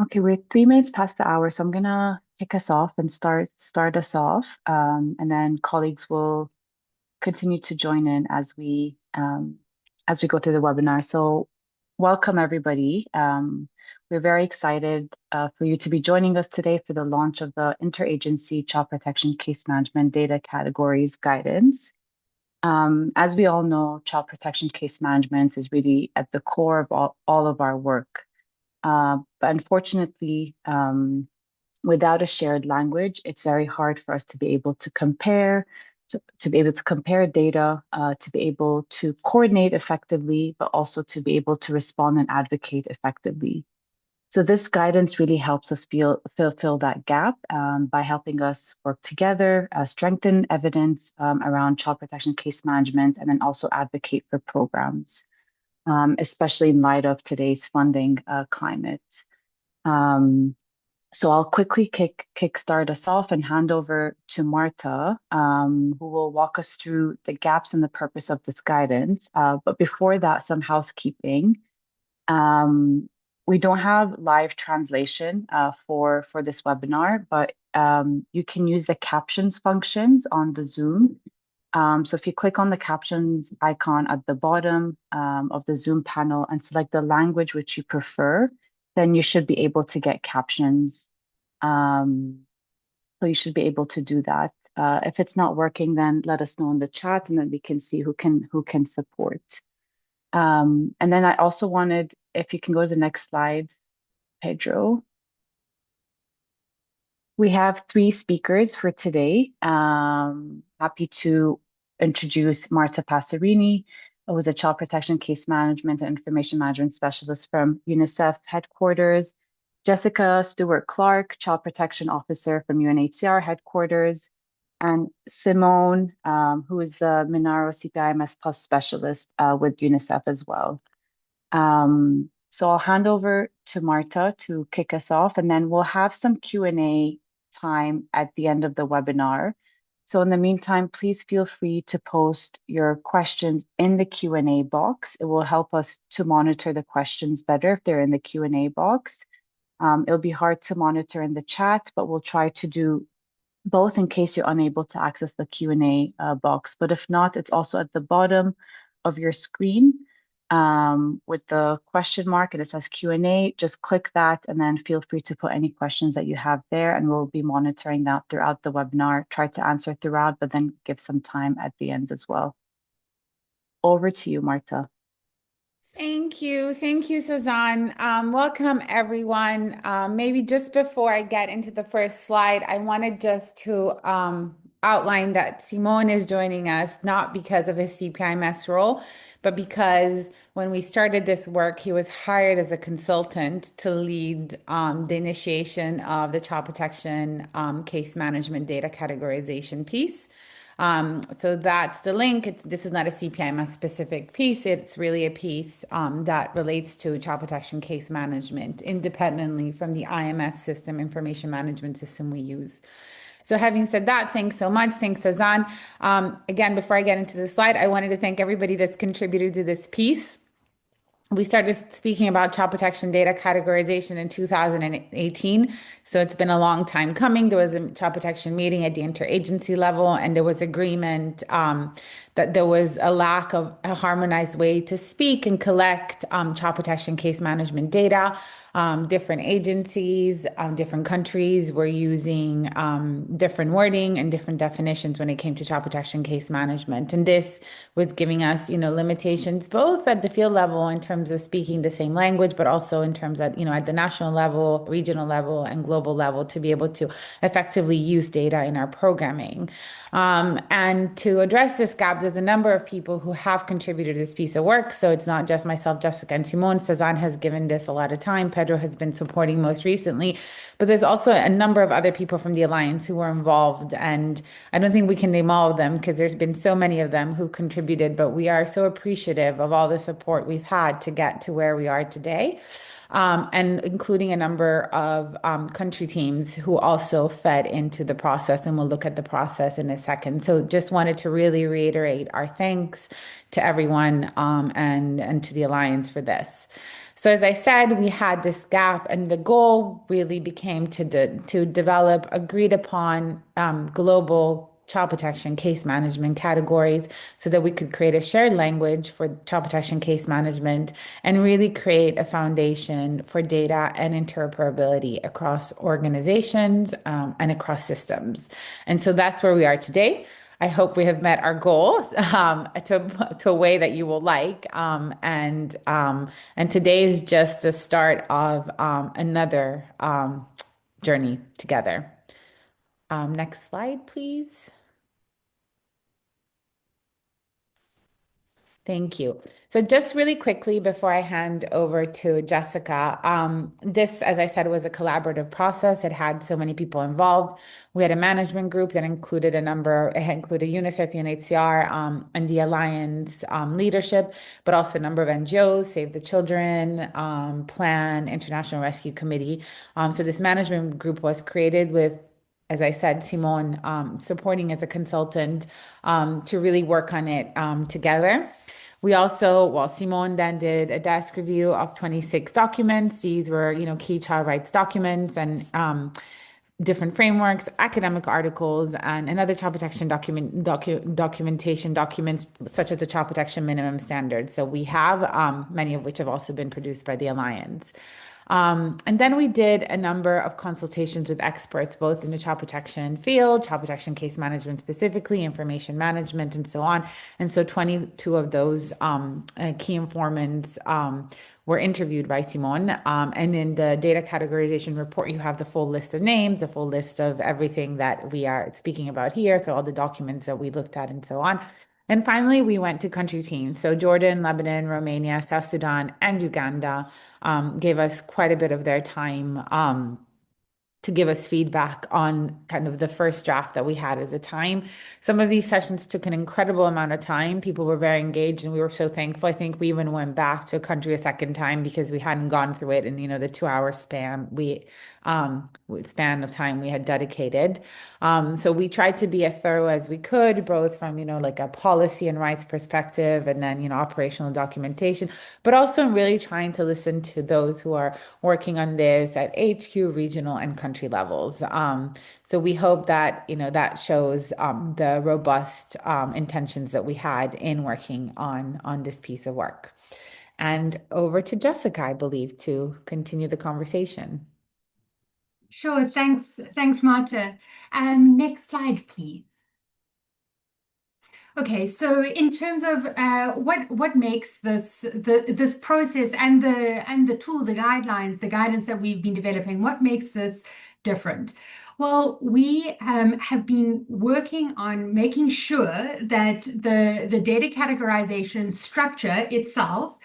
Okay, we're 3 minutes past the hour, so I'm gonna kick us off and start us off, and then colleagues will continue to join in as we go through the webinar. So, welcome everybody. We're very excited for you to be joining us today for the launch of the Interagency Child Protection Case Management Data Categories Guidance. As we all know, child protection case management is really at the core of all of our work. But unfortunately, without a shared language, it's very hard for us to be able to compare, to be able to compare data, to be able to coordinate effectively, but also to be able to respond and advocate effectively. So this guidance really helps us fill that gap by helping us work together, strengthen evidence around child protection case management, and then also advocate for programs, especially in light of today's funding climate. Um, so I'll quickly kickstart us off and hand over to Marta, who will walk us through the gaps and the purpose of this guidance. But before that, some housekeeping. Um, we don't have live translation for this webinar, but you can use the captions functions on the Zoom. So if you click on the captions icon at the bottom of the Zoom panel and select the language which you prefer, then you should be able to get captions. Um, so you should be able to do that. If it's not working, then let us know in the chat, and then we can see who can support. And then I also wanted, if you can go to the next slide, Pedro. We have 3 speakers for today. Happy to introduce Marta Passerini, who is a child protection case management and information management specialist from UNICEF headquarters. Jessica Stewart-Clark, child protection officer from UNHCR headquarters. And Simone, who is the Minaro CPIMS Plus specialist with UNICEF as well. So I'll hand over to Marta to kick us off, and then we'll have some Q&A time at the end of the webinar. So in the meantime, please feel free to post your questions in the Q&A box. It will help us to monitor the questions better if they're in the Q&A box. It'll be hard to monitor in the chat, but we'll try to do both in case you're unable to access the Q&A box. But if not, it's also at the bottom of your screen with the question mark, and it says Q&A. Just click that and then feel free to put any questions that you have there, and we'll be monitoring that throughout the webinar. Try to answer throughout, but then give some time at the end as well. Over to you, Marta. Thank you. Thank you, Suzanne. Welcome, everyone. Maybe just before I get into the first slide, I wanted just to outline that Simone is joining us not because of his CPIMS role, but because when we started this work, he was hired as a consultant to lead the initiation of the child protection case management data categorization piece. So that's the link. This is not a CPIMS specific piece. It's really a piece that relates to child protection case management independently from the IMS system, information management system we use. So having said that, thanks so much. Thanks, Sazan. Again, before I get into the slide, I wanted to thank everybody that's contributed to this piece. We started speaking about child protection data categorization in 2018. So it's been a long time coming. There was a child protection meeting at the interagency level, and there was agreement that there was a lack of a harmonized way to speak and collect child protection case management data. Different agencies, different countries were using different wording and different definitions when it came to child protection case management. And this was giving us, limitations both at the field level in terms of speaking the same language, but also in terms of, at the national level, regional level, and global level to be able to effectively use data in our programming. And to address this gap, there's a number of people who have contributed to this piece of work. So it's not just myself, Jessica, and Simone. Cezanne has given this a lot of time. Pedro has been supporting most recently, but there's also a number of other people from the Alliance who were involved. And I don't think we can name all of them because there's been so many of them who contributed, but we are so appreciative of all the support we've had to get to where we are today. And including a number of country teams who also fed into the process, and we'll look at the process in a second. So just wanted to really reiterate our thanks to everyone and to the Alliance for this. So as I said, we had this gap, and the goal really became to develop agreed upon global child protection case management categories so that we could create a shared language for child protection case management and really create a foundation for data and interoperability across organizations and across systems. And so that's where we are today. I hope we have met our goals to a way that you will like. And today is just the start of another journey together. Next slide, please. Thank you. So just really quickly before I hand over to Jessica, this, as I said, was a collaborative process. It had so many people involved. We had a management group that included it included UNICEF, UNHCR, and the Alliance leadership, but also a number of NGOs, Save the Children, Plan, International Rescue Committee. So this management group was created with, as I said, Simone supporting as a consultant to really work on it together. We also, well, Simone then did a desk review of 26 documents. These were, key child rights documents and different frameworks, academic articles, and other child protection documentation documents, such as the child protection minimum standards. So we have many of which have also been produced by the Alliance. And then we did a number of consultations with experts, both in the child protection field, child protection case management specifically, information management, and so on. And so 22 of those key informants were interviewed by Simone. And in the data categorization report, you have the full list of names, the full list of everything that we are speaking about here, so all the documents that we looked at, and so on. And finally, we went to country teams. So Jordan, Lebanon, Romania, South Sudan, and Uganda gave us quite a bit of their time to give us feedback on kind of the first draft that we had at the time. Some of these sessions took an incredible amount of time. People were very engaged and we were so thankful. I think we even went back to a country a second time because we hadn't gone through it in, the 2 hour span of time we had dedicated. So we tried to be as thorough as we could, both from, like a policy and rights perspective and then, operational documentation, but also really trying to listen to those who are working on this at HQ, regional, and country levels. So we hope that, that shows the robust intentions that we had in working on this piece of work. And over to Jessica, I believe, to continue the conversation. Sure, thanks, Marta. Next slide, please. Okay, so in terms of what makes this process and the tool, the guidelines, the guidance that we've been developing, what makes this different? Well, we have been working on making sure that the data categorization structure itself,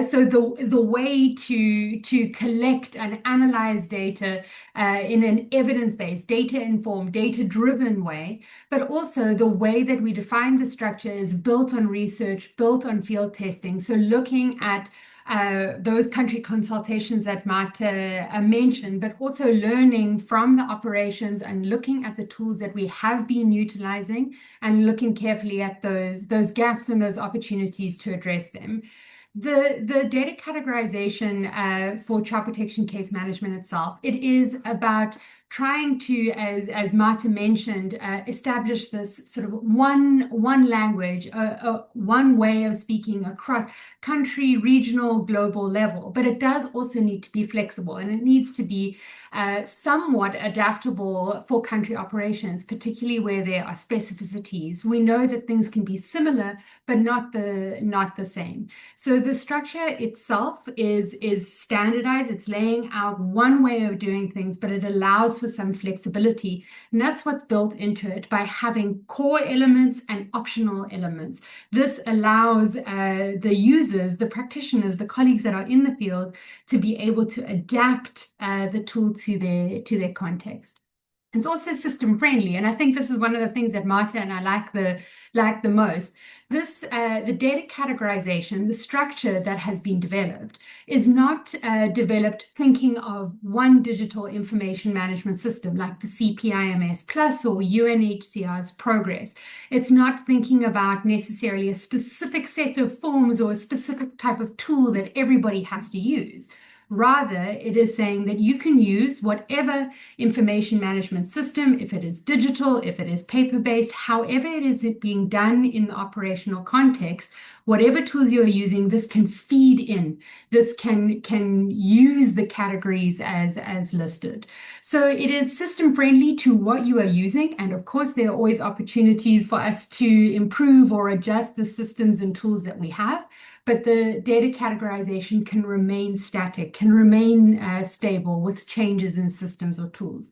so the way to collect and analyze data in an evidence-based, data-informed, data-driven way, but also the way that we define the structure is built on research, built on field testing. So looking at those country consultations that Marta mentioned, but also learning from the operations and looking at the tools that we have been utilizing and looking carefully at those gaps and those opportunities to address them. The data categorization for child protection case management itself, it is about trying to, as Marta mentioned, establish this sort of one language, one way of speaking across country, regional, global level. But it does also need to be flexible, and it needs to be somewhat adaptable for country operations, particularly where there are specificities. We know that things can be similar, but not the same. So the structure itself is standardized. It's laying out one way of doing things, but it allows for some flexibility. And that's what's built into it by having core elements and optional elements. This allows the users, the practitioners, the colleagues that are in the field to be able to adapt the tool to their context. It's also system friendly, and I think this is one of the things that Marta and I like the most. This the data categorization, the structure that has been developed, is not developed thinking of one digital information management system like the CPIMS Plus or UNHCR's Progress. It's not thinking about necessarily a specific set of forms or a specific type of tool that everybody has to use. Rather, it is saying that you can use whatever information management system, if it is digital, if it is paper-based, however it is being done in the operational context, whatever tools you're using, this can feed in. This can use the categories as listed. So it is system friendly to what you are using. And of course, there are always opportunities for us to improve or adjust the systems and tools that we have. But the data categorization can remain static, can remain stable with changes in systems or tools.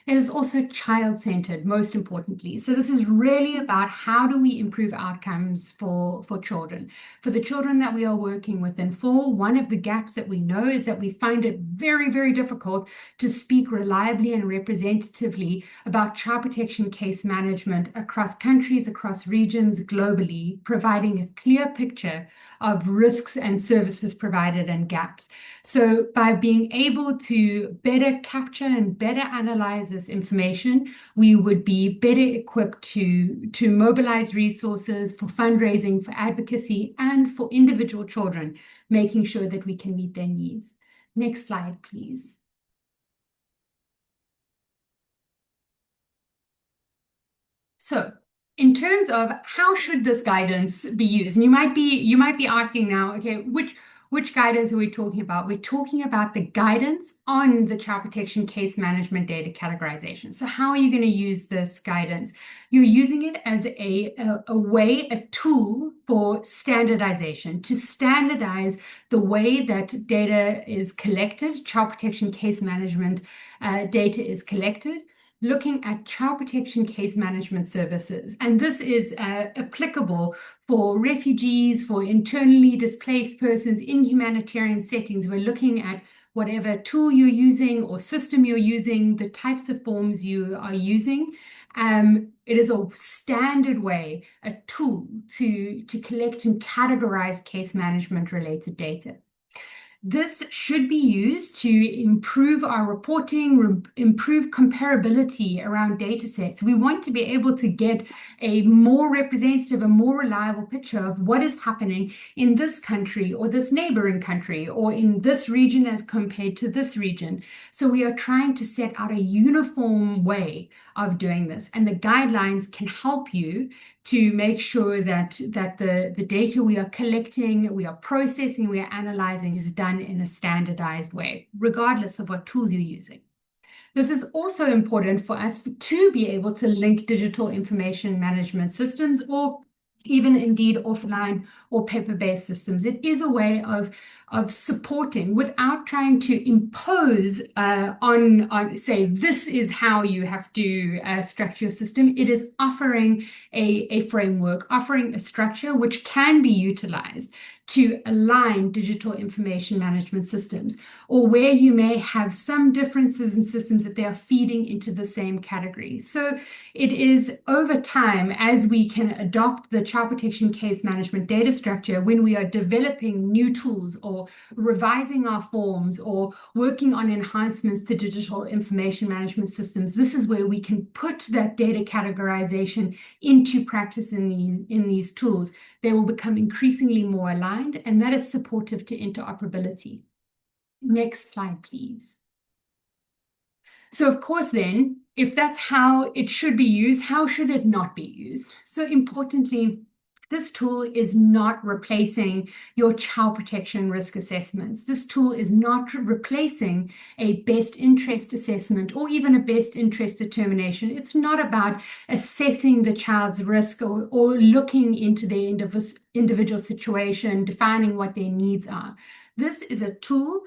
It is also child-centered, most importantly. So this is really about how do we improve outcomes for children. For the children that we are working with and for, one of the gaps that we know is that we find it very, very difficult to speak reliably and representatively about child protection case management across countries, across regions, globally, providing a clear picture of risks and services provided and gaps. So by being able to better capture and better analyze this information, we would be better equipped to mobilize resources for fundraising, for advocacy, and for individual children, making sure that we can meet their needs. Next slide, please. So in terms of how should this guidance be used, and you might be asking now, okay, which guidance are we talking about? We're talking about the guidance on the child protection case management data categorization. So how are you going to use this guidance? You're using it as a tool for standardization, to standardize the way that data is collected, child protection case management data is collected, looking at child protection case management services. And this is applicable for refugees, for internally displaced persons in humanitarian settings. We're looking at whatever tool you're using or system you're using, the types of forms you are using. It is a standard way, a tool to collect and categorize case management related data. This should be used to improve our reporting, improve comparability around data sets. We want to be able to get a more representative, a more reliable picture of what is happening in this country or this neighboring country or in this region as compared to this region. So we are trying to set out a uniform way of doing this, and the guidelines can help you to make sure that the data we are collecting, we are processing, we are analyzing is done in a standardized way, regardless of what tools you're using. This is also important for us to be able to link digital information management systems or even indeed offline or paper-based systems. It is a way of supporting without trying to impose on say, this is how you have to structure your system. It is offering a framework, offering a structure which can be utilized to align digital information management systems, or where you may have some differences in systems that they are feeding into the same category. So it is over time, as we can adopt the child protection case management data structure, when we are developing new tools or revising our forms or working on enhancements to digital information management systems, this is where we can put that data categorization into practice in these tools. They will become increasingly more aligned, and that is supportive to interoperability. Next slide, please. So of course then, if that's how it should be used, how should it not be used? So importantly, this tool is not replacing your child protection risk assessments. This tool is not replacing a best interest assessment or even a best interest determination. It's not about assessing the child's risk or looking into their individual situation, defining what their needs are. This is a tool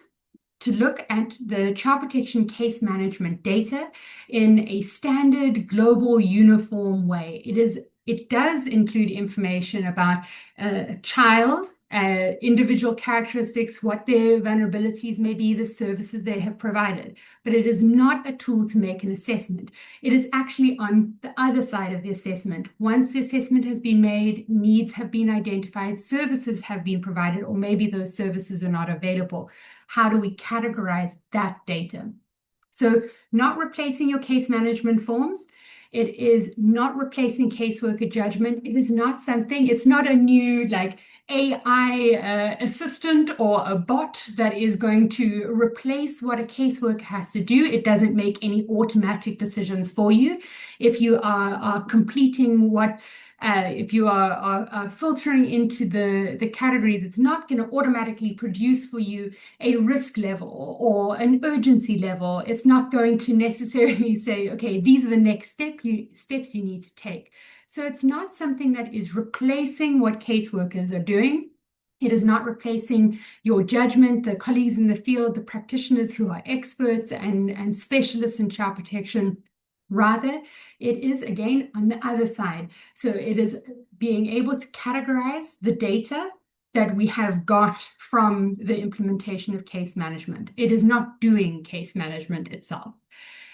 to look at the child protection case management data in a standard, global, uniform way. It does include information about a child individual characteristics, what their vulnerabilities may be, the services they have provided. But it is not a tool to make an assessment. It is actually on the other side of the assessment. Once the assessment has been made, needs have been identified, services have been provided, or maybe those services are not available. How do we categorize that data? So not replacing your case management forms. It is not replacing caseworker judgment. It is not something, it's not a new like AI assistant or a bot that is going to replace what a caseworker has to do. It doesn't make any automatic decisions for you. If you are completing what if you are filtering into the categories, it's not going to automatically produce for you a risk level or an urgency level. It's not going to necessarily say, okay, these are the next steps you need to take. So it's not something that is replacing what caseworkers are doing. It is not replacing your judgment, the colleagues in the field, the practitioners who are experts and specialists in child protection. Rather, it is, again, on the other side. So it is being able to categorize the data that we have got from the implementation of case management. It is not doing case management itself.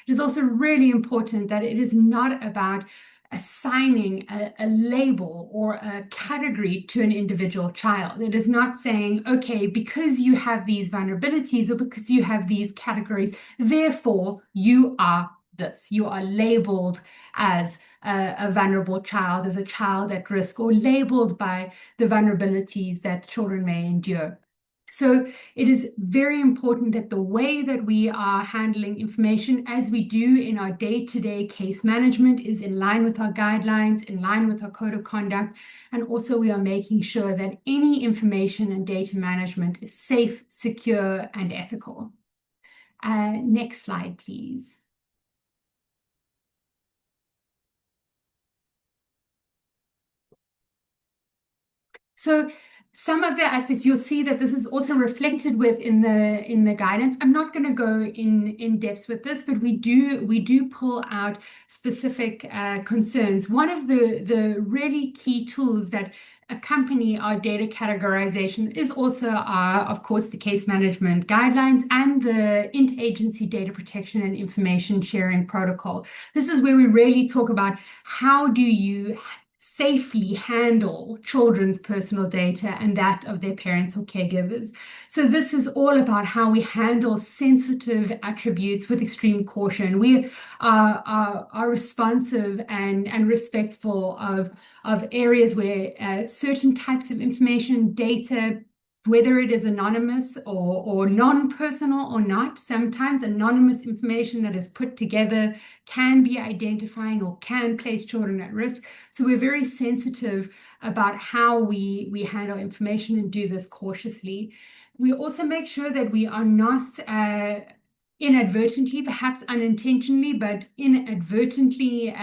It is also really important that it is not about assigning a label or a category to an individual child. It is not saying, okay, because you have these vulnerabilities or because you have these categories, therefore you are this. You are labeled as a vulnerable child, as a child at risk, or labeled by the vulnerabilities that children may endure. So it is very important that the way that we are handling information, as we do in our day-to-day case management, is in line with our guidelines, in line with our code of conduct, and also we are making sure that any information and data management is safe, secure, and ethical. Next slide, please. So some of the aspects, you'll see that this is also reflected within the guidance. I'm not going to go in depth with this, but we do pull out specific concerns. One of the really key tools that accompany our data categorization is also of course, the case management guidelines and the interagency data protection and information sharing protocol. This is where we really talk about how do you safely handle children's personal data and that of their parents or caregivers. So this is all about how we handle sensitive attributes with extreme caution. We are responsive and respectful of areas where certain types of information, data, whether it is anonymous or non-personal or not, sometimes anonymous information that is put together can be identifying or can place children at risk. So we're very sensitive about how we handle information and do this cautiously. We also make sure that we are not inadvertently, perhaps unintentionally, but inadvertently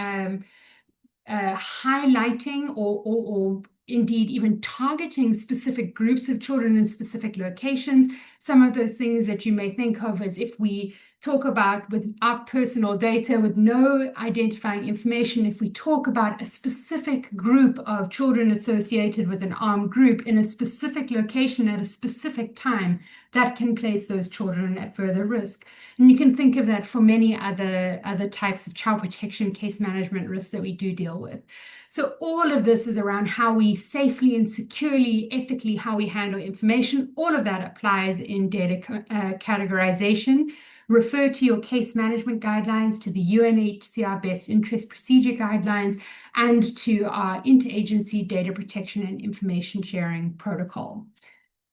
highlighting or indeed even targeting specific groups of children in specific locations. Some of those things that you may think of as if we talk about without personal data, with no identifying information, if we talk about a specific group of children associated with an armed group in a specific location at a specific time, that can place those children at further risk. And you can think of that for many other types of child protection case management risks that we do deal with. So all of this is around how we safely and securely, ethically, how we handle information. All of that applies in data categorization. Refer to your case management guidelines, to the UNHCR best interest procedure guidelines, and to our interagency data protection and information sharing protocol.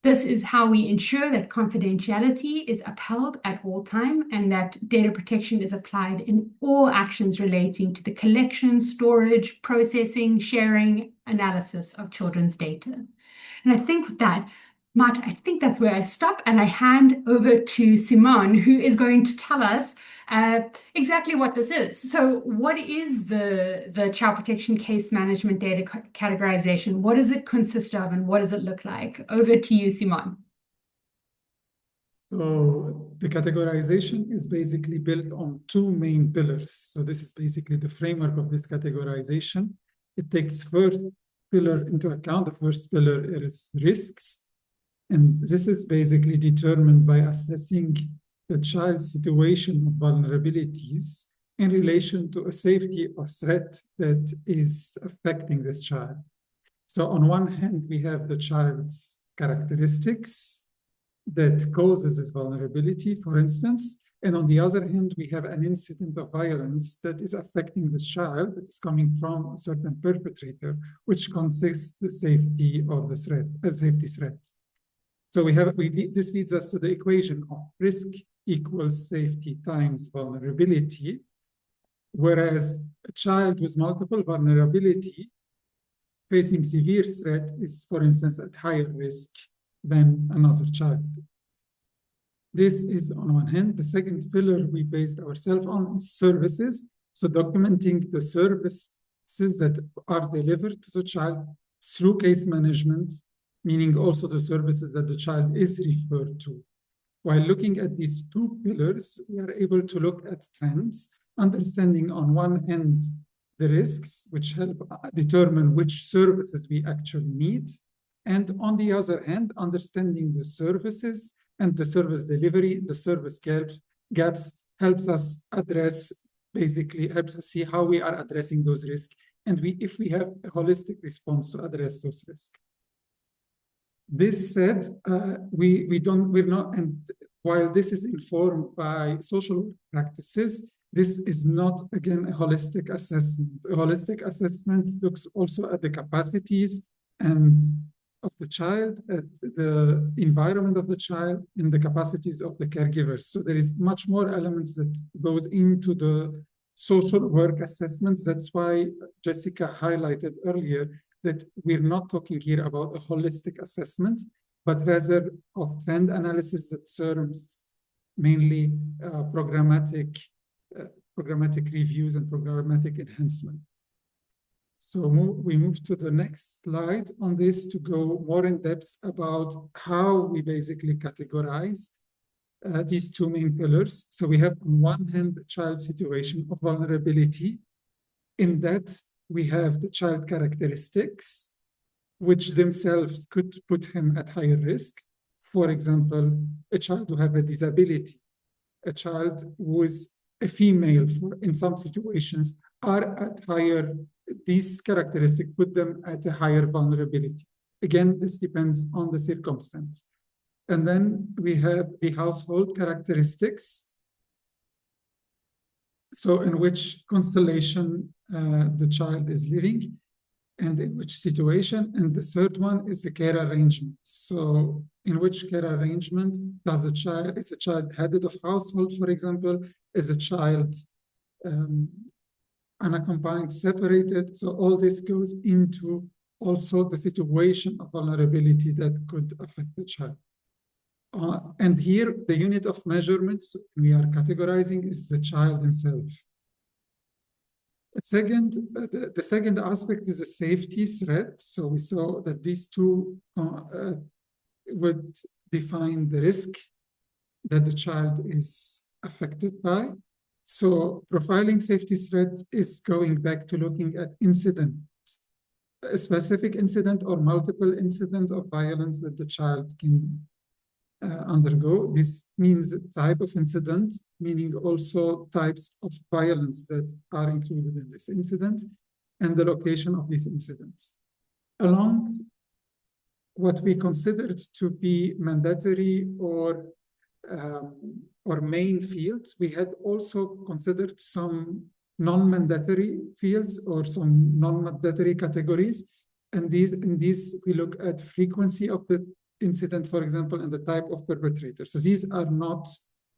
This is how we ensure that confidentiality is upheld at all time and that data protection is applied in all actions relating to the collection, storage, processing, sharing, analysis of children's data. And I think with that, Marta, I think that's where I stop and I hand over to Simone, who is going to tell us exactly what this is. So what is the child protection case management data categorization? What does it consist of and what does it look like? Over to you, Simone. So the categorization is basically built on two main pillars. So this is basically the framework of this categorization. It takes first pillar into account. The first pillar is risks. And this is basically determined by assessing the child's situation of vulnerabilities in relation to a safety or threat that is affecting this child. So on one hand, we have the child's characteristics that causes this vulnerability, for instance. And on the other hand, we have an incident of violence that is affecting this child, that is coming from a certain perpetrator, which consists the safety of the threat, a safety threat. So this leads us to the equation of risk equals safety times vulnerability, whereas a child with multiple vulnerability facing severe threat is, for instance, at higher risk than another child. This is on one hand. The second pillar we based ourselves on is services. So documenting the services that are delivered to the child through case management, meaning also the services that the child is referred to. While looking at these two pillars, we are able to look at trends, understanding on one hand the risks, which help determine which services we actually need, and on the other hand, understanding the services and the service delivery, the service gaps helps us address, basically helps us see how we are addressing those risks, and if we have a holistic response to address those risks. This said, we're not, and while this is informed by social practices, this is not, again, a holistic assessment. A holistic assessment looks also at the capacities and of the child, at the environment of the child, and the capacities of the caregivers. So there is much more elements that goes into the social work assessments. That's why Jessica highlighted earlier that we're not talking here about a holistic assessment, but rather of trend analysis that serves mainly programmatic reviews and programmatic enhancement. So we move to the next slide on this to go more in depth about how we basically categorized these two main pillars. So we have on one hand the child situation of vulnerability. In that, we have the child characteristics, which themselves could put him at higher risk. For example, a child who has a disability, a child who is a female in some situations are at higher, these characteristics put them at a higher vulnerability. Again, this depends on the circumstance. And then we have the household characteristics. So in which constellation the child is living and in which situation. And the third one is the care arrangement. So in which care arrangement is the child headed of household, for example? Is a child unaccompanied, separated? So all this goes into also the situation of vulnerability that could affect the child. And here, the unit of measurements we are categorizing is the child himself. The second aspect is a safety threat. So we saw that these two would define the risk that the child is affected by. So profiling safety threat is going back to looking at incident, a specific incident or multiple incident of violence that the child can undergo. This means type of incident, meaning also types of violence that are included in this incident and the location of these incidents. Along what we considered to be mandatory or main fields, we had also considered some non-mandatory fields or some non-mandatory categories. And in these we look at frequency of the incident, for example, and the type of perpetrator. So these are not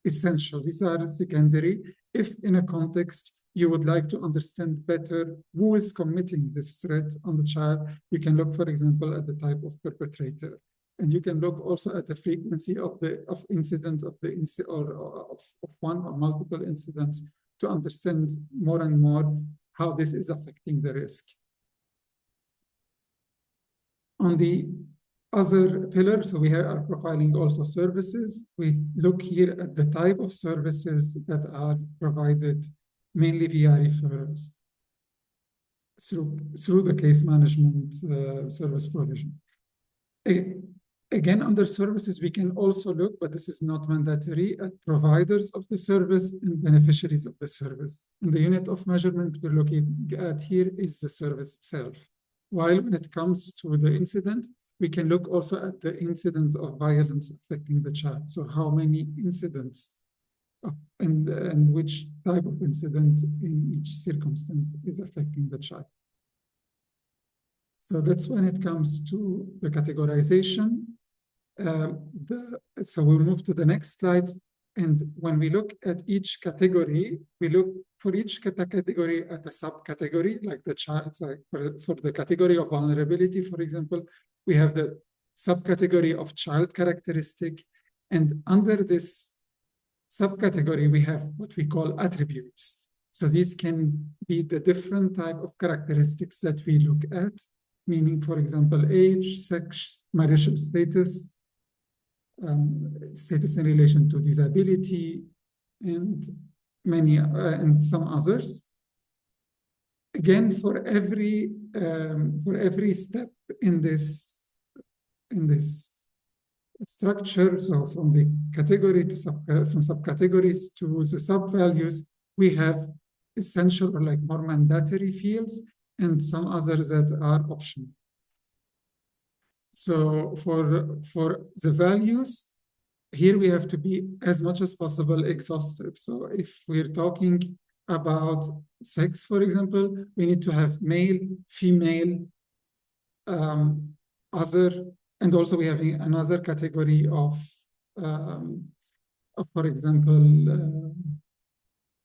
essential. These are secondary. If in a context you would like to understand better who is committing this threat on the child, you can look, for example, at the type of perpetrator. And you can look also at the frequency of incidents of one or multiple incidents to understand more and more how this is affecting the risk. On the other pillar, so we are profiling also services. We look here at the type of services that are provided mainly via referrals. through the case management service provision. Again, under services, we can also look, but this is not mandatory, at providers of the service and beneficiaries of the service. And the unit of measurement we're looking at here is the service itself. While when it comes to the incident, we can look also at the incident of violence affecting the child. So how many incidents and which type of incident in each circumstance is affecting the child. So that's when it comes to the categorization. So we'll move to the next slide. And when we look at each category, we look for each category at a subcategory, like the child. So for the category of vulnerability, for example, we have the subcategory of child characteristic. And under this subcategory, we have what we call attributes. So these can be the different type of characteristics that we look at, meaning, for example, age, sex, marital status, status in relation to disability, and many and some others. Again, for every step in this structure, so from the category to from subcategories to the sub-values, we have essential or like more mandatory fields and some others that are optional. So for the values, here we have to be as much as possible exhaustive. So if we're talking about sex, for example, we need to have male, female, other, and also we have another category of for example,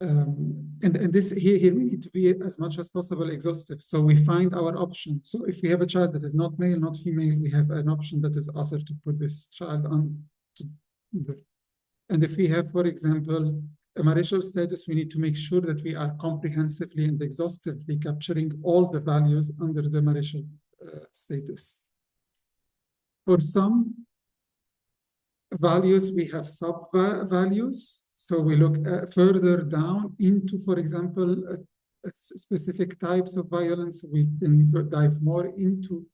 and this here we need to be as much as possible exhaustive. So we find our option. So if we have a child that is not male, not female, we have an option that is other to put this child on. And if we have, for example, a marital status, we need to make sure that we are comprehensively and exhaustively capturing all the values under the marital status. For some values, we have sub-values. So we look further down into, for example, specific types of violence. We can dive more into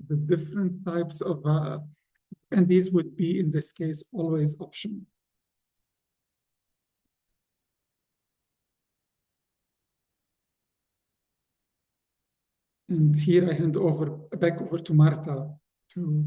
the different types of, and these would be, in this case, always optional. And here I hand back over to Marta to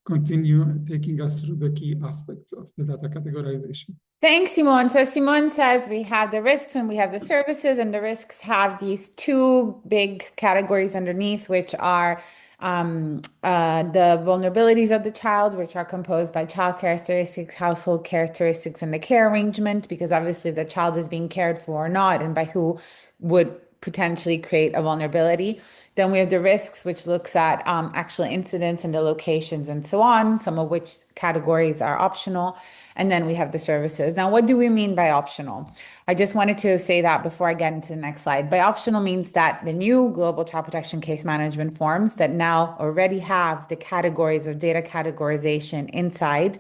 continue taking us through the key aspects of the data categorization. Thanks, Simone. So Simone says we have the risks and we have the services, and the risks have these two big categories underneath, which are the vulnerabilities of the child, which are composed by child characteristics, household characteristics, and the care arrangement, because obviously the child is being cared for or not, and by who would potentially create a vulnerability. Then we have the risks, which looks at actual incidents and the locations and so on, some of which categories are optional. And then we have the services. Now, what do we mean by optional? I just wanted to say that before I get into the next slide. By optional means that the new global child protection case management forms that now already have the categories of data categorization inside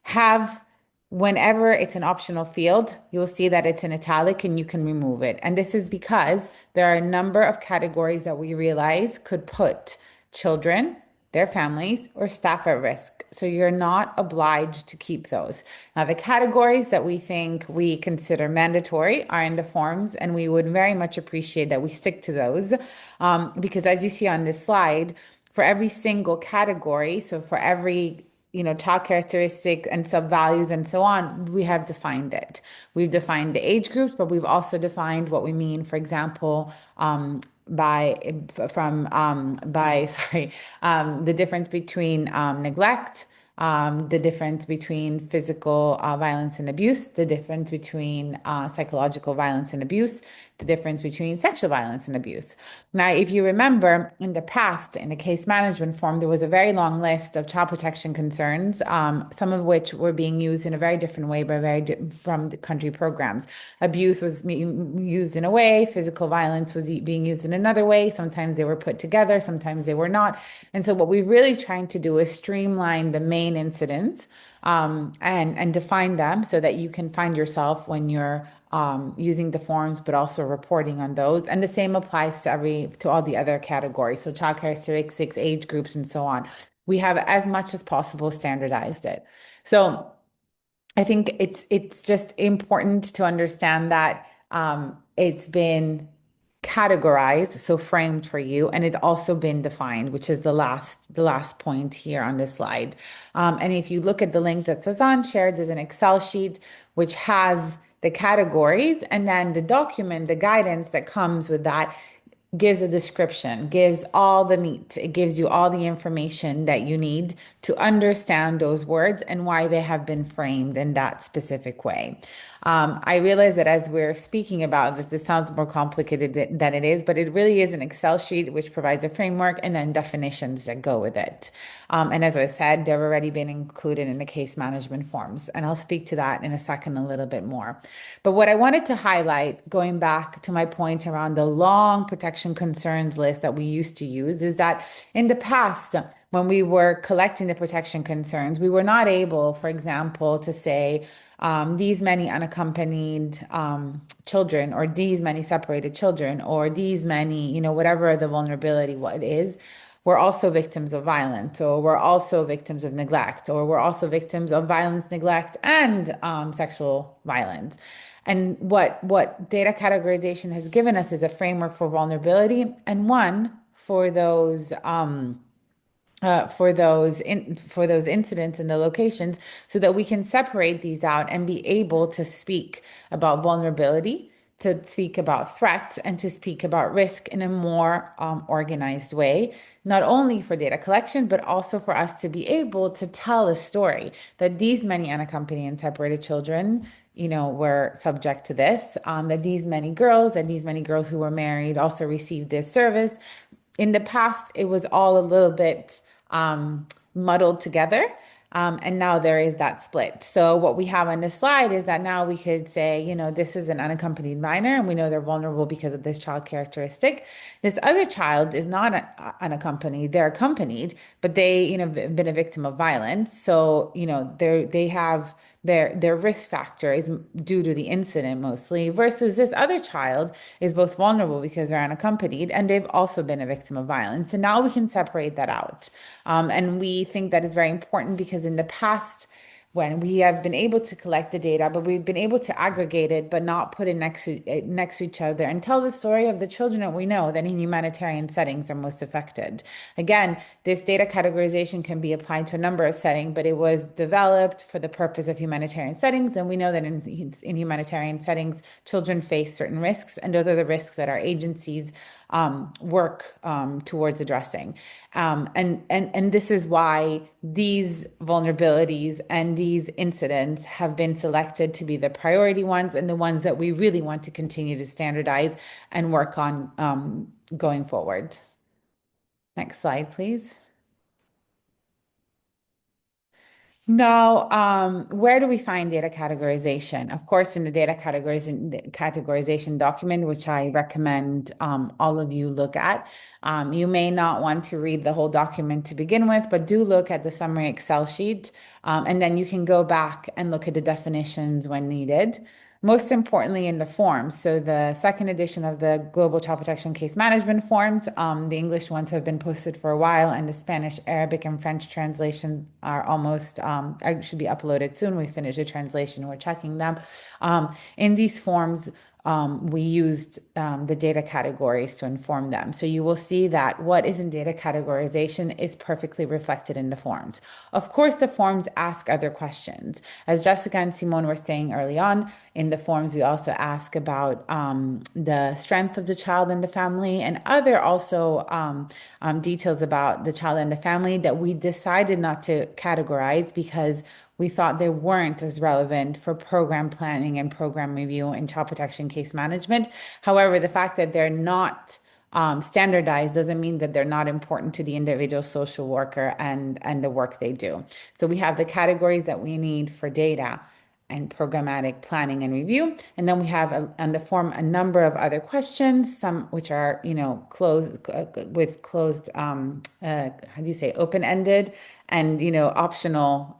have, whenever it's an optional field, you'll see that it's in italic and you can remove it. And this is because there are a number of categories that we realize could put children, their families, or staff at risk. So you're not obliged to keep those. Now, the categories that we think we consider mandatory are in the forms, and we would very much appreciate that we stick to those. Because as you see on this slide, for every single category, so for every child characteristic and sub-values and so on, we have defined it. We've defined the age groups, but we've also defined what we mean, for example, the difference between neglect, the difference between physical violence and abuse, the difference between psychological violence and abuse, the difference between sexual violence and abuse. Now, if you remember, in the past, in the case management form, there was a very long list of child protection concerns, some of which were being used in a very different way by from the country programs. Abuse was used in a way, physical violence was being used in another way. Sometimes they were put together, sometimes they were not. And so what we're really trying to do is streamline the main incidents and define them so that you can find yourself when you're using the forms, but also reporting on those. And the same applies to all the other categories. So child characteristics, age groups, and so on. We have as much as possible standardized it. So I think it's just important to understand that it's been categorized, so framed for you, and it's also been defined, which is the last point here on this slide. And if you look at the link that Sazan shared, there's an Excel sheet which has the categories, and then the document, the guidance that comes with that gives a description, gives all the meat. It gives you all the information that you need to understand those words and why they have been framed in that specific way. I realize that as we're speaking about this, it sounds more complicated than it is, but it really is an Excel sheet which provides a framework and then definitions that go with it. And as I said, they've already been included in the case management forms, and I'll speak to that in a second a little bit more. But what I wanted to highlight, going back to my point around the long protection concerns list that we used to use, is that in the past, when we were collecting the protection concerns, we were not able, for example, to say, these many unaccompanied children, or these many separated children, or these many, whatever the vulnerability what is, we're also victims of violence, or we're also victims of neglect, or we're also victims of violence, neglect, and sexual violence. And what data categorization has given us is a framework for vulnerability, and one for those incidents and the locations, so that we can separate these out and be able to speak about vulnerability, to speak about threats, and to speak about risk in a more organized way, not only for data collection, but also for us to be able to tell a story that these many unaccompanied and separated children were subject to this, that these many girls who were married also received this service. In the past, it was all a little bit muddled together. And now there is that split. So what we have on this slide is that now we could say, this is an unaccompanied minor, and we know they're vulnerable because of this child characteristic. This other child is not unaccompanied; they're accompanied, but they, been a victim of violence. So, they have their risk factor is due to the incident mostly, versus this other child is both vulnerable because they're unaccompanied and they've also been a victim of violence. And now we can separate that out. And we think that is very important because in the past, when we have been able to collect the data, but we've been able to aggregate it, but not put it next to each other, and tell the story of the children that we know that in humanitarian settings are most affected. Again, this data categorization can be applied to a number of settings, but it was developed for the purpose of humanitarian settings. And we know that in humanitarian settings, children face certain risks, and those are the risks that our agencies work towards addressing. And this is why these vulnerabilities and these incidents have been selected to be the priority ones, and the ones that we really want to continue to standardize and work on going forward. Next slide, please. Now, where do we find data categorization? Of course, in the data categorization document, which I recommend all of you look at. You may not want to read the whole document to begin with, but do look at the summary Excel sheet, and then you can go back and look at the definitions when needed. Most importantly, in the forms. So the second edition of the Global Child Protection Case Management Forms, the English ones have been posted for a while, and the Spanish, Arabic, and French translation are almost, should be uploaded soon. We finished the translation, we're checking them. In these forms, we used the data categories to inform them. So you will see that what is in data categorization is perfectly reflected in the forms. Of course, the forms ask other questions. As Jessica and Simone were saying early on, in the forms, we also ask about the strength of the child and the family, and other also details about the child and the family that we decided not to categorize because we thought they weren't as relevant for program planning and program review and child protection case management. However, the fact that they're not standardized doesn't mean that they're not important to the individual social worker and the work they do. So we have the categories that we need for data and programmatic planning and review. And then we have on the form a number of other questions, some which are, closed with closed, open-ended, and, optional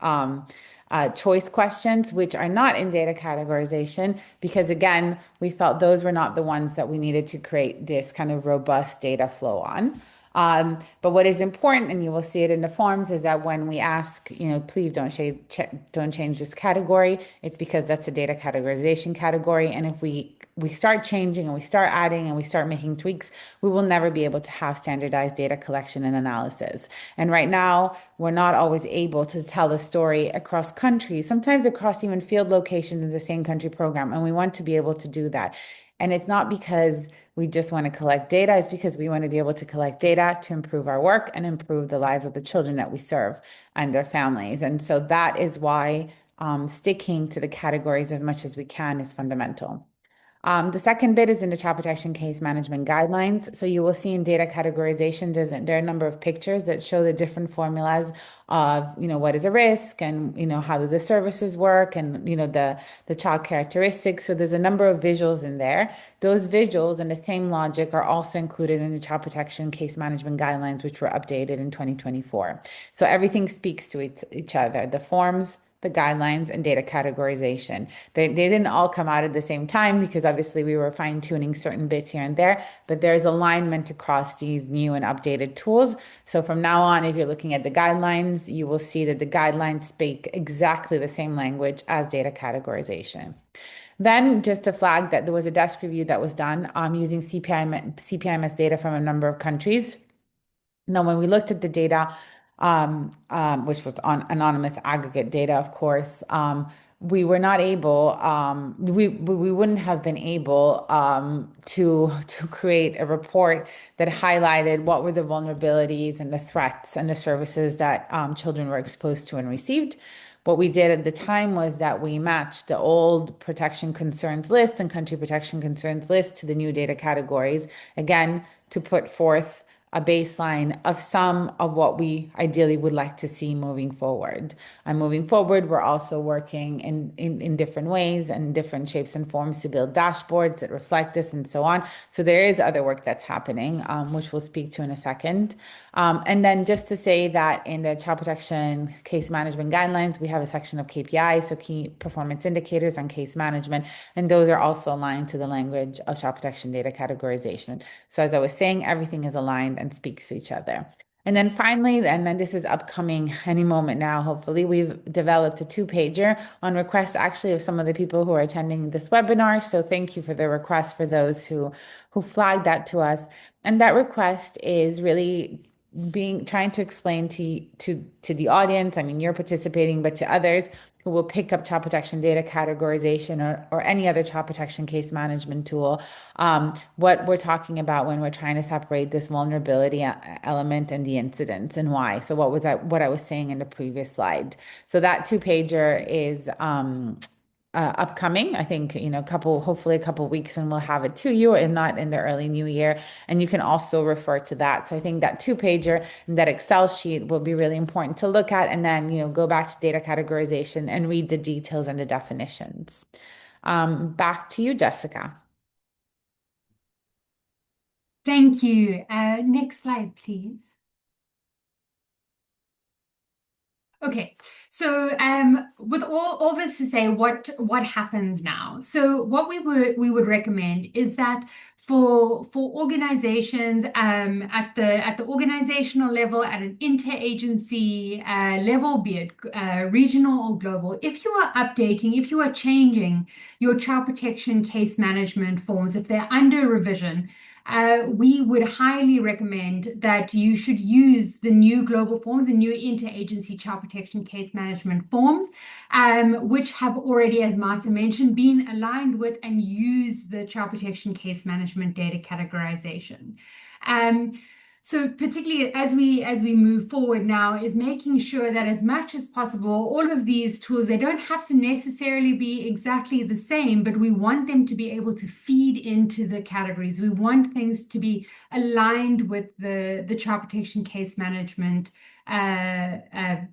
choice questions, which are not in data categorization, because again, we felt those were not the ones that we needed to create this kind of robust data flow on. But what is important, and you will see it in the forms, is that when we ask, please don't change this category, it's because that's a data categorization category. And if we start changing and we start adding and we start making tweaks, we will never be able to have standardized data collection and analysis. And right now, we're not always able to tell the story across countries, sometimes across even field locations in the same country program. And we want to be able to do that. And it's not because we just want to collect data, it's because we want to be able to collect data to improve our work and improve the lives of the children that we serve and their families. And so that is why sticking to the categories as much as we can is fundamental. The second bit is in the child protection case management guidelines. So you will see in data categorization, there are a number of pictures that show the different formulas of, what is a risk and, how do the services work and, the child characteristics. So there's a number of visuals in there. Those visuals and the same logic are also included in the child protection case management guidelines, which were updated in 2024. So everything speaks to each other, the forms, the guidelines, and data categorization. They didn't all come out at the same time because obviously we were fine tuning certain bits here and there, but there's alignment across these new and updated tools. So from now on, if you're looking at the guidelines, you will see that the guidelines speak exactly the same language as data categorization. Then just to flag that there was a desk review that was done using CPIMS data from a number of countries. Now, when we looked at the data, which was on anonymous aggregate data, of course, we were not able, we wouldn't have been able to create a report that highlighted what were the vulnerabilities and the threats and the services that children were exposed to and received. What we did at the time was that we matched the old protection concerns list and country protection concerns list to the new data categories, again, to put forth a baseline of some of what we ideally would like to see moving forward. And moving forward, we're also working in different ways and different shapes and forms to build dashboards that reflect this and so on. So there is other work that's happening, which we'll speak to in a second. And then just to say that in the child protection case management guidelines, we have a section of KPIs, so key performance indicators on case management, and those are also aligned to the language of child protection data categorization. So as I was saying, everything is aligned and speaks to each other. And then finally, and then this is upcoming any moment now, hopefully, we've developed a 2-pager on request actually of some of the people who are attending this webinar. So thank you for the request for those who flagged that to us. And that request is really trying to explain to the audience, I mean, you're participating, but to others who will pick up child protection data categorization or any other child protection case management tool, what we're talking about when we're trying to separate this vulnerability element and the incidents and why. So what I was saying in the previous slide. So that 2-pager is upcoming, I think, hopefully a couple weeks, and we'll have it to you, if not in the early new year. And you can also refer to that. So I think that 2-pager and that Excel sheet will be really important to look at, and then, go back to data categorization and read the details and the definitions. Back to you, Jessica. Thank you. Next slide, please. Okay, so with all this to say, what happens now? So what we would recommend is that for organizations at the organizational level, at an interagency level, be it regional or global, if you are updating, if you are changing your child protection case management forms, if they're under revision, we would highly recommend that you should use the new global forms, the new interagency child protection case management forms, which have already, as Marta mentioned, been aligned with and use the child protection case management data categorization. So particularly as we move forward now is making sure that as much as possible, all of these tools, they don't have to necessarily be exactly the same, but we want them to be able to feed into the categories. We want things to be aligned with the child protection case management child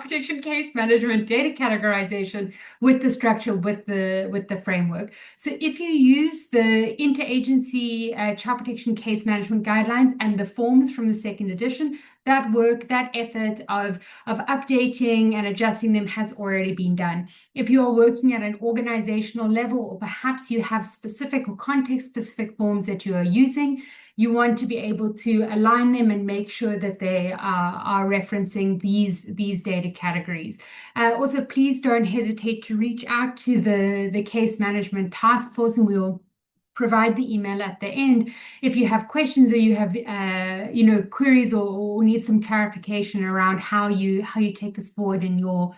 protection case management data categorization with the structure, with the framework. So if you use the interagency child protection case management guidelines and the forms from the second edition, that work, that effort of updating and adjusting them has already been done. If you are working at an organizational level, or perhaps you have specific or context-specific forms that you are using, you want to be able to align them and make sure that they are referencing these data categories. Also, please don't hesitate to reach out to the case management task force, and we will provide the email at the end if you have questions or you have queries or need some clarification around how you take this forward in your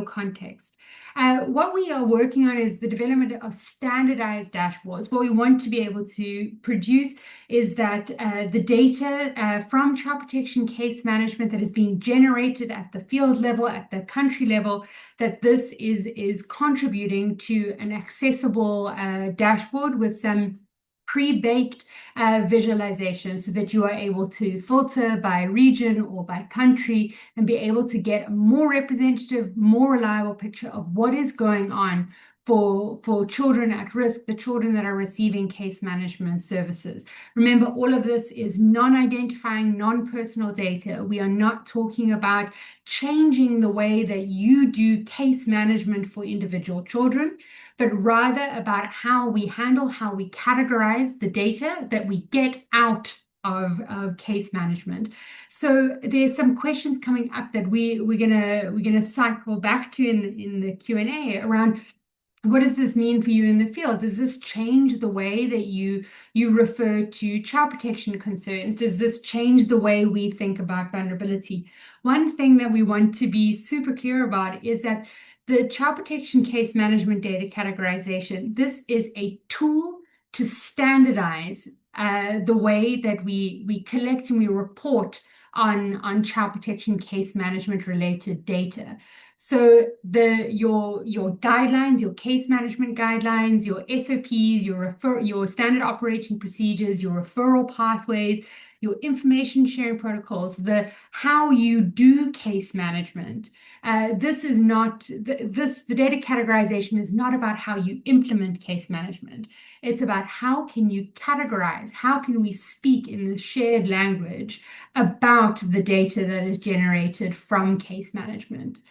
context. What we are working on is the development of standardized dashboards. What we want to be able to produce is that the data from child protection case management that is being generated at the field level, at the country level, that this is contributing to an accessible dashboard with some pre-baked visualization, so that you are able to filter by region or by country and be able to get a more representative, more reliable picture of what is going on for children at risk, the children that are receiving case management services. Remember, all of this is non-identifying, non-personal data. We are not talking about changing the way that you do case management for individual children, but rather about how we handle, how we categorize the data that we get out of case management. So there's some questions coming up that we're gonna cycle back to in the Q&A around, what does this mean for you in the field? Does this change the way that you refer to child protection concerns? Does this change the way we think about vulnerability? One thing that we want to be super clear about is that the child protection case management data categorization, this is a tool to standardize the way that we collect and we report on child protection case management related data. So your guidelines, your case management guidelines, your SOPs, your standard operating procedures, your referral pathways, your information sharing protocols, the how you do case management. The data categorization is not about how you implement case management. It's about how can you categorize, how can we speak in the shared language about the data that is generated from case management.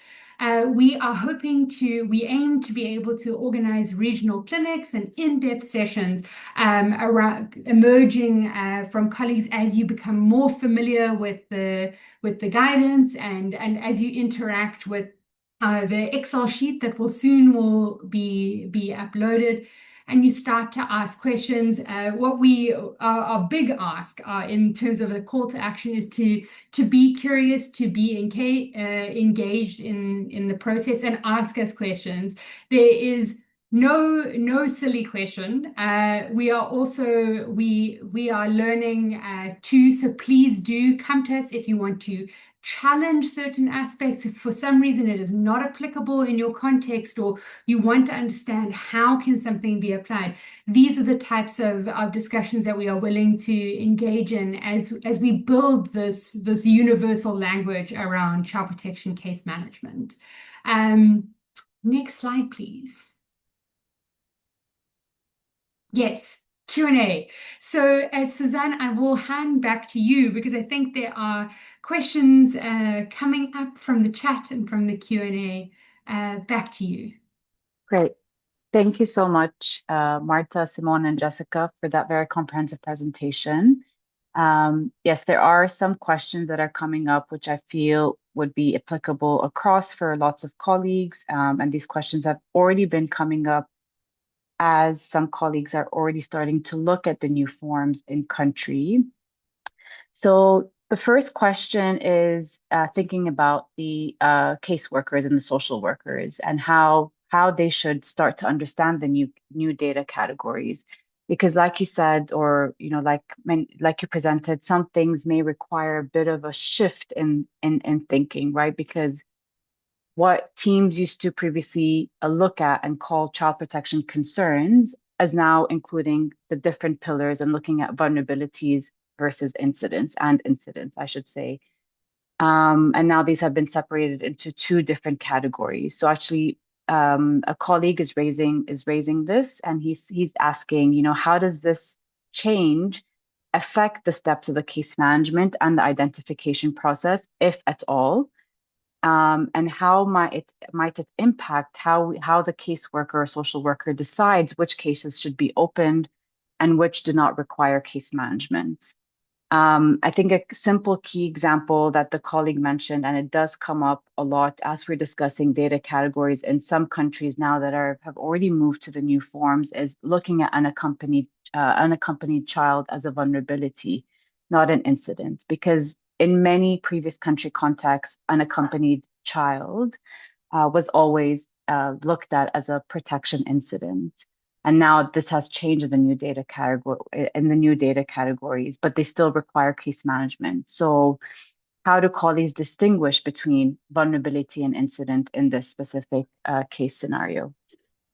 We aim to be able to organize regional clinics and in-depth sessions around emerging from colleagues as you become more familiar with the guidance and as you interact with the Excel sheet that will soon be uploaded, and you start to ask questions. Our big ask in terms of the call to action is to be curious, to be engaged in the process and ask us questions. There is no silly question. We are learning too, so please do come to us if you want to challenge certain aspects. If for some reason it is not applicable in your context, or you want to understand how can something be applied, these are the types of discussions that we are willing to engage in as we build this universal language around child protection case management. Next slide, please. Yes, Q&A. So Suzanne, I will hand back to you because I think there are questions coming up from the chat and from the Q&A. Back to you. Great. Thank you so much, Marta, Simone, and Jessica, for that very comprehensive presentation. Yes, there are some questions that are coming up, which I feel would be applicable across for lots of colleagues. And these questions have already been coming up as some colleagues are already starting to look at the new forms in country. So the first question is thinking about the caseworkers and the social workers and how they should start to understand the new data categories. Because like you said, or like you presented, some things may require a bit of a shift in thinking, right? Because what teams used to previously look at and call child protection concerns as now including the different pillars and looking at vulnerabilities versus incidents, I should say. And now these have been separated into two different categories. So actually, a colleague is raising this, and he's asking, you know, how does this change affect the steps of the case management and the identification process, if at all? And how might it impact how the caseworker or social worker decides which cases should be opened and which do not require case management? I think a simple key example that the colleague mentioned, and it does come up a lot as we're discussing data categories in some countries now that have already moved to the new forms, is looking at unaccompanied child as a vulnerability, not an incident. Because in many previous country contexts, unaccompanied child was always looked at as a protection incident. And now this has changed in the new data categories, but they still require case management. So how do colleagues distinguish between vulnerability and incident in this specific case scenario?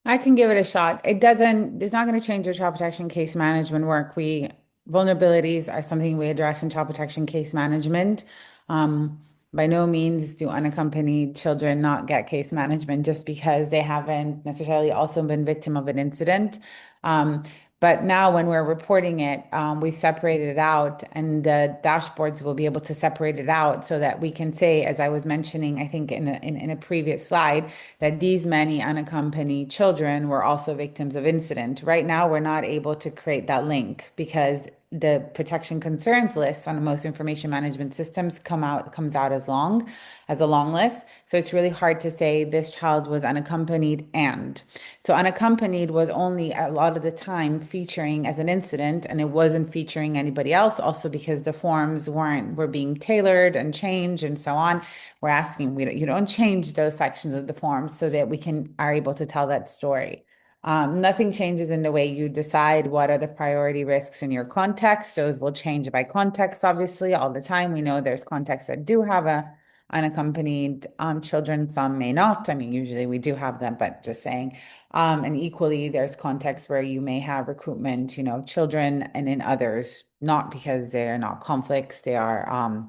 I can give it a shot. It's not going to change your child protection case management work. Vulnerabilities are something we address in child protection case management. By no means do unaccompanied children not get case management just because they haven't necessarily also been victim of an incident. But now when we're reporting it, we've separated it out, and the dashboards will be able to separate it out so that we can say, as I was mentioning, I think in a previous slide, that these many unaccompanied children were also victims of incident. Right now, we're not able to create that link because the protection concerns list on most information management systems comes out as a long list. So it's really hard to say this child was unaccompanied and. So unaccompanied was only a lot of the time featuring as an incident, and it wasn't featuring anybody else, also because the forms were being tailored and changed and so on. We're asking you don't change those sections of the forms so that we are able to tell that story. Nothing changes in the way you decide what are the priority risks in your context. Those will change by context, obviously, all the time. We know there's contexts that do have unaccompanied children, some may not. I mean, usually we do have them, but just saying. And equally, there's contexts where you may have recruitment, children, and in others, not because they are not conflicts, they are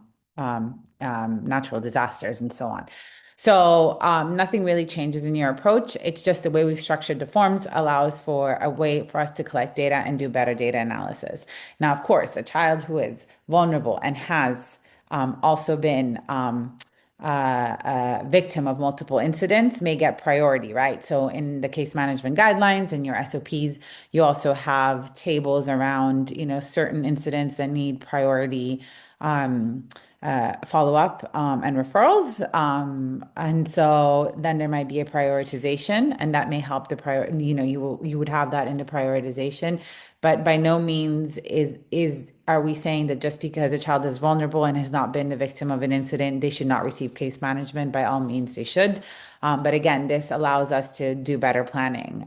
natural disasters and so on. So nothing really changes in your approach. It's just the way we've structured the forms allows for a way for us to collect data and do better data analysis. Now, of course, a child who is vulnerable and has also been a victim of multiple incidents may get priority, right? So in the case management guidelines and your SOPs, you also have tables around, certain incidents that need priority follow-up and referrals. And so then there might be a prioritization, and that may help you would have that in the prioritization. But by no means are we saying that just because a child is vulnerable and has not been the victim of an incident, they should not receive case management. By all means, they should. But again, this allows us to do better planning.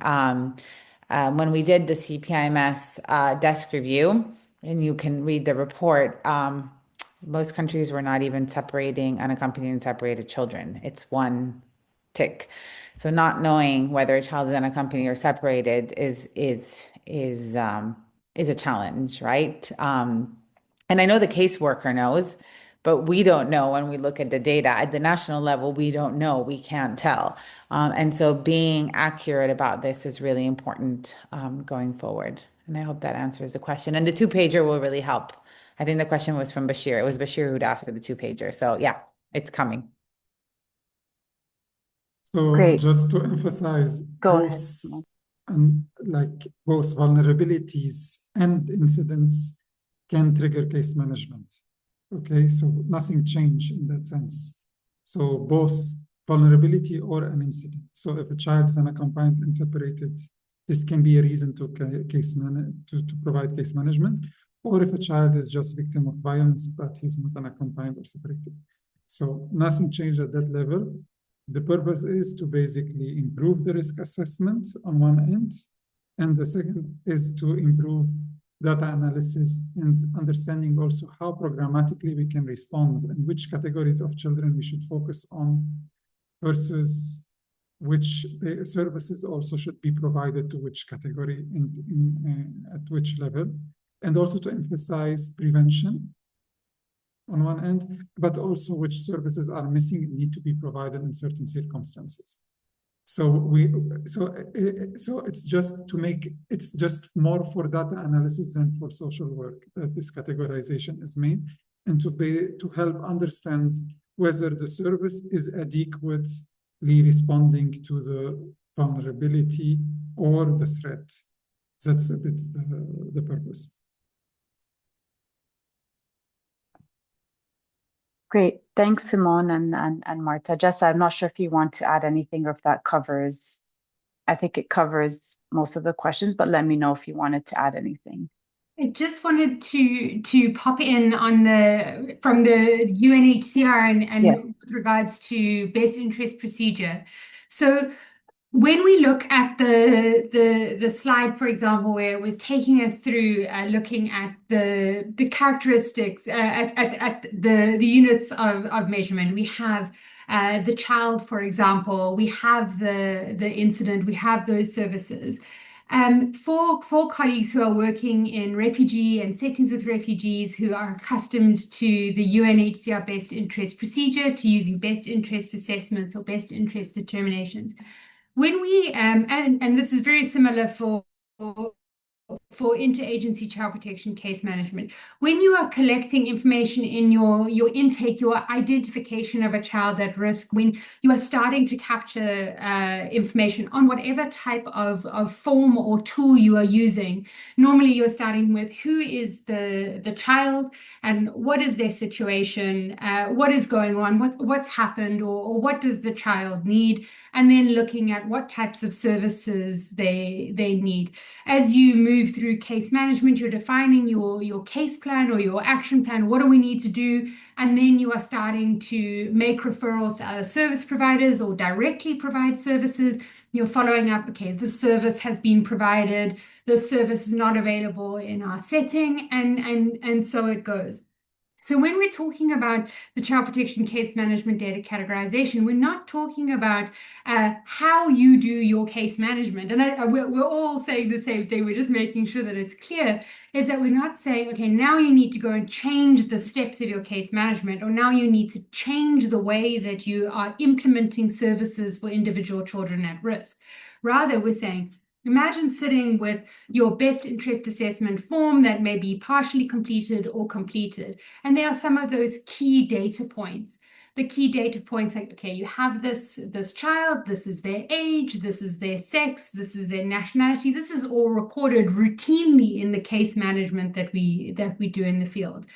When we did the CPIMS desk review, and you can read the report, most countries were not even separating unaccompanied and separated children. It's one tick. So not knowing whether a child is unaccompanied or separated is a challenge, right? And I know the caseworker knows, but we don't know when we look at the data. At the national level, we don't know. We can't tell. And so being accurate about this is really important going forward. And I hope that answers the question. And the two-pager will really help. I think the question was from Bashir. It was Bashir who'd asked for the two-pager. So yeah, it's coming. So Great. just to emphasize, Go ahead. both vulnerabilities and incidents can trigger case management. Okay, so nothing changed in that sense. So both vulnerability or an incident. So if a child is unaccompanied and separated, this can be a reason to provide case management. Or if a child is just victim of violence, but he's not unaccompanied or separated. So nothing changed at that level. The purpose is to basically improve the risk assessment on one end, and the second is to improve data analysis and understanding also how programmatically we can respond and which categories of children we should focus on versus which services also should be provided to which category and at which level. and also to emphasize prevention on one end, but also which services are missing and need to be provided in certain circumstances. So it's just more for data analysis than for social work that this categorization is made, and to help understand whether the service is adequately responding to the vulnerability or the threat. That's a bit the purpose. Great. Thanks, Simone and Marta. Jessa, I'm not sure if you want to add anything or if that covers, I think it covers most of the questions, but let me know if you wanted to add anything. I just wanted to pop in on from the UNHCR and Yes. with regards to best interest procedure. So when we look at the slide, for example, where it was taking us through looking at the characteristics at the units of measurement, we have the child, for example, we have the incident, we have those services. For colleagues who are working in refugee and settings with refugees who are accustomed to the UNHCR best interest procedure, to using best interest assessments or best interest determinations, when we and this is very similar for interagency child protection case management, when you are collecting information in your intake, your identification of a child at risk, when you are starting to capture information on whatever type of form or tool you are using, normally you're starting with who is the child and what is their situation, what is going on, what's happened, or what does the child need, and then looking at what types of services they need. As you move through case management, you're defining your case plan or your action plan. What do we need to do? And then you are starting to make referrals to other service providers or directly provide services. You're following up, okay, this service has been provided, this service is not available in our setting, and so it goes. So when we're talking about the child protection case management data categorization, we're not talking about how you do your case management. And we're all saying the same thing. We're just making sure that it's clear, is that we're not saying, okay, now you need to go and change the steps of your case management, or now you need to change the way that you are implementing services for individual children at risk. Rather, we're saying, imagine sitting with your best interest assessment form that may be partially completed or completed. And there are some of those key data points. The key data points like, okay, you have this child, this is their age, this is their sex, this is their nationality. This is all recorded routinely in the case management that we do in the field.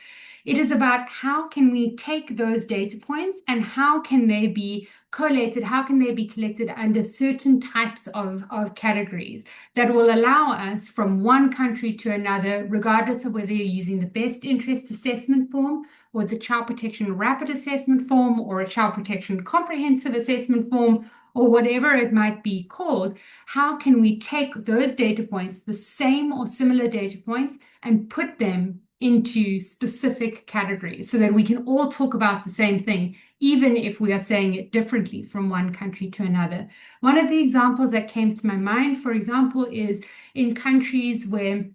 It is about how can we take those data points and how can they be collated, how can they be collected under certain types of categories that will allow us from one country to another, regardless of whether you're using the best interest assessment form or the child protection rapid assessment form or a child protection comprehensive assessment form or whatever it might be called. How can we take those data points, the same or similar data points, and put them into specific categories so that we can all talk about the same thing, even if we are saying it differently from one country to another. One of the examples that came to my mind, for example, is in countries where,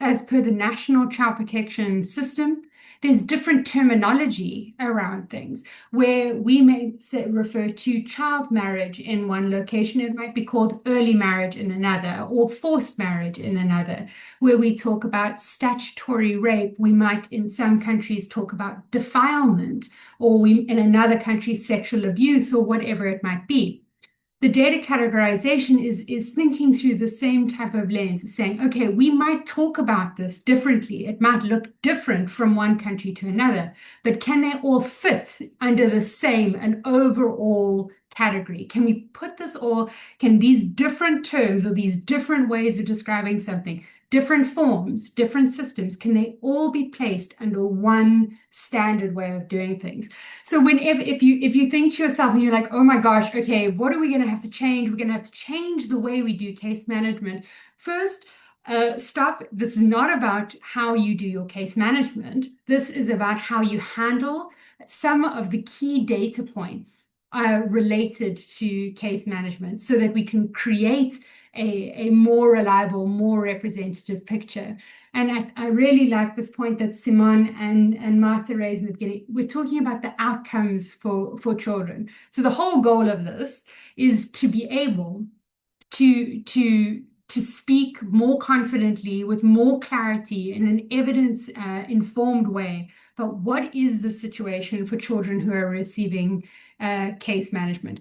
as per the national child protection system, there's different terminology around things. Where we may refer to child marriage in one location, it might be called early marriage in another, or forced marriage in another. Where we talk about statutory rape, we might in some countries talk about defilement, or in another country sexual abuse, or whatever it might be. The data categorization is thinking through the same type of lens, saying, okay, we might talk about this differently. It might look different from one country to another, but can they all fit under the same and overall category? Can we put this all, can these different terms or these different ways of describing something, different forms, different systems, can they all be placed under one standard way of doing things? So whenever, if you think to yourself and you're like, oh my gosh, okay, what are we going to have to change? We're going to have to change the way we do case management. First, stop. This is not about how you do your case management. This is about how you handle some of the key data points related to case management so that we can create a more reliable, more representative picture. And I really like this point that Simone and Marta raised in the beginning. We're talking about the outcomes for children. So the whole goal of this is to be able to speak more confidently with more clarity in an evidence informed way about what is the situation for children who are receiving case management.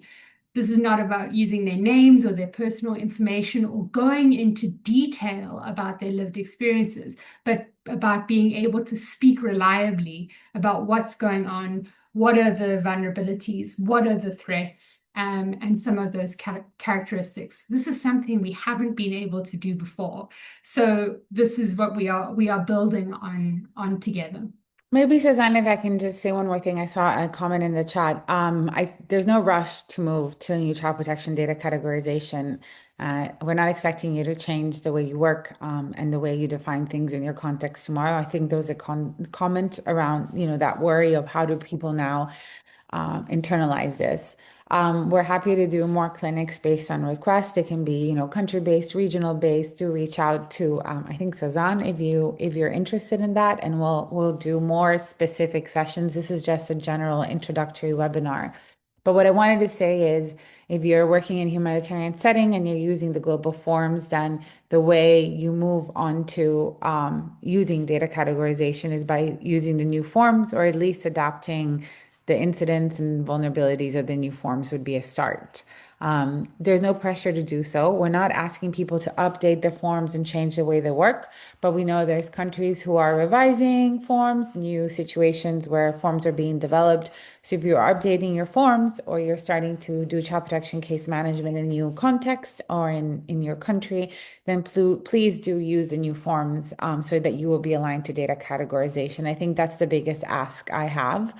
This is not about using their names or their personal information or going into detail about their lived experiences, but about being able to speak reliably about what's going on, what are the vulnerabilities, what are the threats, and some of those characteristics. This is something we haven't been able to do before. So this is what we are building on together. Maybe, Suzanne, if I can just say one more thing. I saw a comment in the chat. There's no rush to move to a new child protection data categorization. We're not expecting you to change the way you work and the way you define things in your context tomorrow. I think there was a comment around, that worry of how do people now internalize this. We're happy to do more clinics based on request. It can be, country-based, regional-based. Do reach out to, I think, Sazan, if you're interested in that, and we'll do more specific sessions. This is just a general introductory webinar. But what I wanted to say is, if you're working in a humanitarian setting and you're using the global forms, then the way you move on to using data categorization is by using the new forms, or at least adapting the incidents and vulnerabilities of the new forms would be a start. There's no pressure to do so. We're not asking people to update their forms and change the way they work, but we know there's countries who are revising forms, new situations where forms are being developed. So if you're updating your forms or you're starting to do child protection case management in a new context or in your country, then please do use the new forms so that you will be aligned to data categorization. I think that's the biggest ask I have.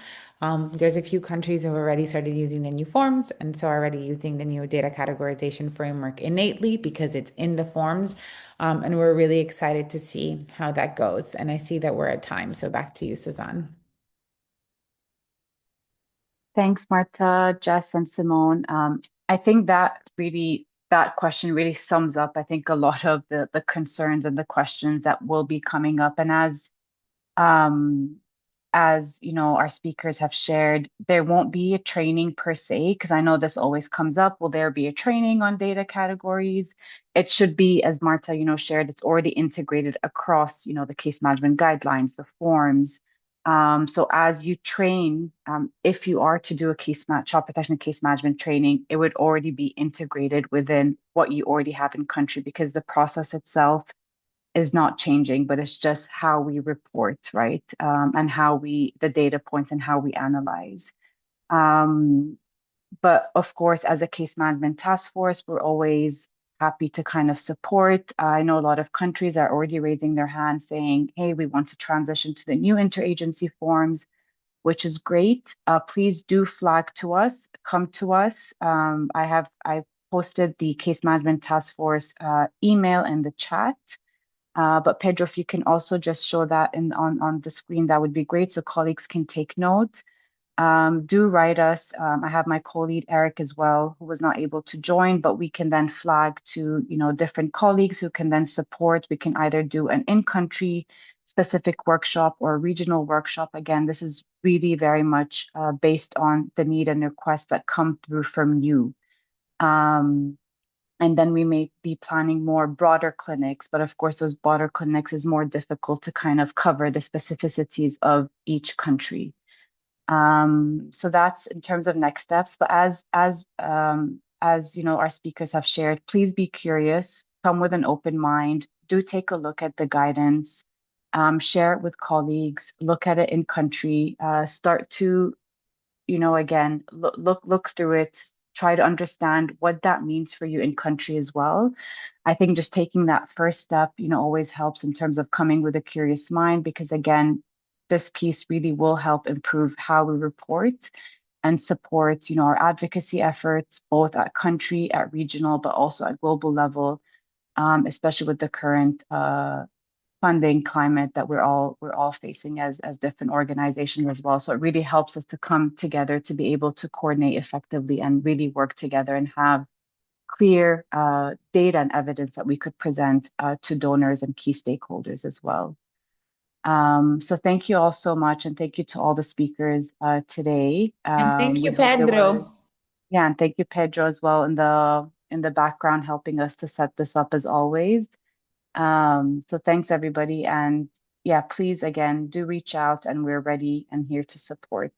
There's a few countries who have already started using the new forms and so are already using the new data categorization framework innately because it's in the forms. And we're really excited to see how that goes. And I see that we're at time. So back to you, Suzanne. Thanks, Marta, Jess, and Simone. I think that question really sums up, I think, a lot of the concerns and the questions that will be coming up. And as our speakers have shared, there won't be a training per se, because I know this always comes up. Will there be a training on data categories? It should be, as Marta, shared, it's already integrated across, the case management guidelines, the forms. So as you train, if you are to do a child protection case management training, it would already be integrated within what you already have in country, because the process itself is not changing, but it's just how we report, right? And the data points and how we analyze. But of course, as a case management task force, we're always happy to kind of support. I know a lot of countries are already raising their hands saying, hey, we want to transition to the new interagency forms, which is great. Please do flag to us, come to us. I posted the case management task force email in the chat. But Pedro, if you can also just show that on the screen, that would be great so colleagues can take note. Do write us. I have my co-lead Eric as well, who was not able to join, but we can then flag to different colleagues who can then support. We can either do an in-country specific workshop or a regional workshop. Again, this is really very much based on the need and requests that come through from you. And then we may be planning more broader clinics, but of course, those broader clinics is more difficult to kind of cover the specificities of each country. So that's in terms of next steps. But as our speakers have shared, please be curious, come with an open mind, do take a look at the guidance, share it with colleagues, look at it in country, start to, again, look through it, try to understand what that means for you in country as well. I think just taking that first step, always helps in terms of coming with a curious mind, because again, this piece really will help improve how we report and support, our advocacy efforts, both at country, at regional, but also at global level, especially with the current funding climate that we're all facing as different organizations as well. So it really helps us to come together to be able to coordinate effectively and really work together and have clear data and evidence that we could present to donors and key stakeholders as well. So thank you all so much, and thank you to all the speakers today. And thank We you, hope there was, Pedro. yeah, and thank you, Pedro, as well in the background helping us to set this up as always. So thanks everybody, and yeah, please again do reach out, and we're ready and here to support.